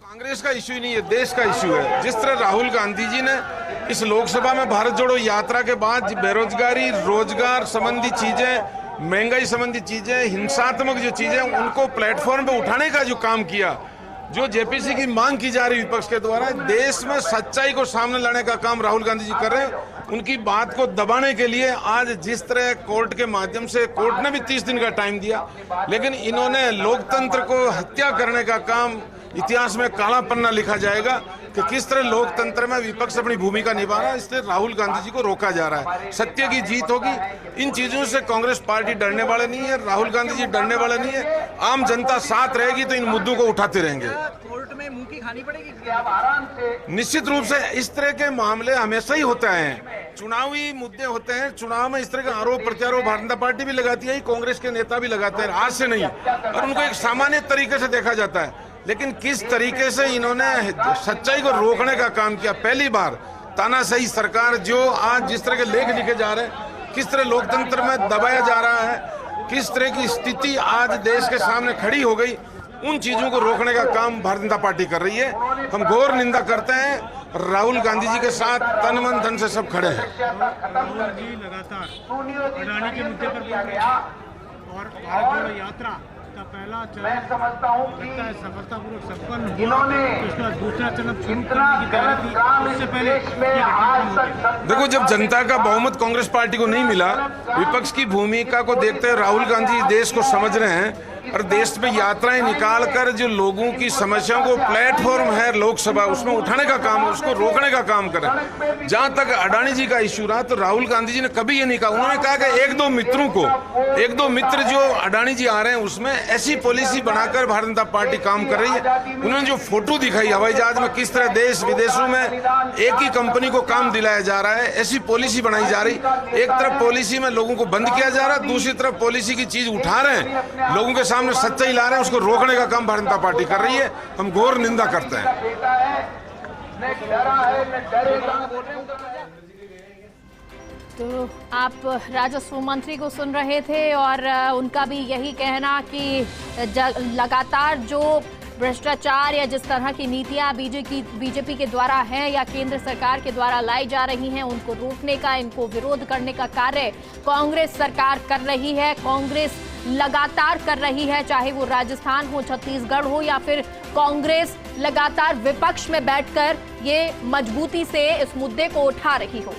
कांग्रेस का इश्यू ही नहीं है, देश का इश्यू है। जिस तरह राहुल गांधी जी ने इस लोकसभा में भारत जोड़ो यात्रा के बाद बेरोजगारी, रोजगार संबंधी चीजें, महंगाई संबंधी चीजें, हिंसात्मक जो चीजें, उनको प्लेटफॉर्म पे उठाने का जो काम किया, जो जेपीसी की मांग की जा रही विपक्ष के द्वारा, देश में सच्चाई को सामने लाने का काम राहुल गांधी जी कर रहे हैं। उनकी बात को दबाने के लिए आज जिस तरह कोर्ट के माध्यम से, कोर्ट ने भी 30 दिन का टाइम दिया, लेकिन इन्होंने लोकतंत्र को हत्या करने का काम, इतिहास में काला पन्ना लिखा जाएगा कि किस तरह लोकतंत्र में विपक्ष अपनी भूमिका निभा रहा है। इसलिए राहुल गांधी जी को रोका जा रहा है। सत्य की जीत होगी। इन चीजों से कांग्रेस पार्टी डरने वाले नहीं है, राहुल गांधी जी डरने वाले नहीं है। आम जनता साथ रहेगी तो इन मुद्दों को उठाते रहेंगे। कोर्ट में मुंह की खानी पड़ेगी। निश्चित रूप से इस तरह के मामले हमेशा ही होते हैं, चुनावी मुद्दे होते हैं। चुनाव में इस तरह के आरोप प्रत्यारोप भारतीय जनता पार्टी भी लगाती है, कांग्रेस के नेता भी लगाते हैं, आज से नहीं, और उनको एक सामान्य तरीके से देखा जाता है। लेकिन किस तरीके से इन्होंने सच्चाई को रोकने का काम किया, पहली बार तानाशाही सरकार, जो आज जिस तरह के लेख लिखे जा रहे हैं, किस तरह लोकतंत्र में दबाया जा रहा है, किस तरह की स्थिति आज देश के सामने खड़ी हो गई, उन चीजों को रोकने का काम भारतीय जनता पार्टी कर रही है। हम घोर निंदा करते हैं। राहुल गांधी जी के साथ तन मन धन से सब खड़े हैं। राहुल जी लगातार अडानी के मुद्दे पर बोल रहे हैं और भारत जोड़ो यात्रा का पहला चरण लगता है सफलतापूर्वक संपन्न हुआ, उसके बाद दूसरा चरण शुरू करने की तैयारी थी। उससे पहले देखो, जब जनता का बहुमत कांग्रेस पार्टी को नहीं मिला, विपक्ष की भूमिका को देखते हुए राहुल गांधी देश को समझ रहे हैं और देश में यात्राएं निकालकर जो लोगों की समस्याओं को, प्लेटफॉर्म है लोकसभा, उसमें उठाने का काम, उसको रोकने का काम करें। जहां तक अडानी जी का इश्यू रहा, तो राहुल गांधी जी ने कभी ये नहीं कहा। उन्होंने कहा कि एक दो मित्रों को, एक दो मित्र जो अडानी जी आ रहे हैं, उसमें ऐसी पॉलिसी बनाकर भारतीय जनता पार्टी काम कर रही है। उन्होंने जो फोटो दिखाई हवाई जहाज में, किस तरह देश विदेशों में एक ही कंपनी को काम दिलाया जा रहा है, ऐसी पॉलिसी बनाई जा रही। एक तरफ पॉलिसी में लोगों को बंद किया जा रहा है, दूसरी तरफ पॉलिसी की चीज उठा रहे हैं, लोगों के सामने सच्चाई ला रहे हैं, उसको रोकने का काम भारतीय जनता पार्टी कर रही है। हम घोर निंदा करते हैं। तो आप राजस्व मंत्री को सुन रहे थे और उनका भी यही कहना कि लगातार जो भ्रष्टाचार या जिस तरह की नीतियां बीजेपी के द्वारा हैं या केंद्र सरकार के द्वारा लाई जा रही हैं, उनको रोकने का, इनको विरोध करने का कार्य कांग्रेस सरकार कर रही है, कांग्रेस लगातार कर रही है। चाहे वो राजस्थान हो, छत्तीसगढ़ हो, या फिर कांग्रेस लगातार विपक्ष में बैठकर ये मजबूती से इस मुद्दे को उठा रही हो।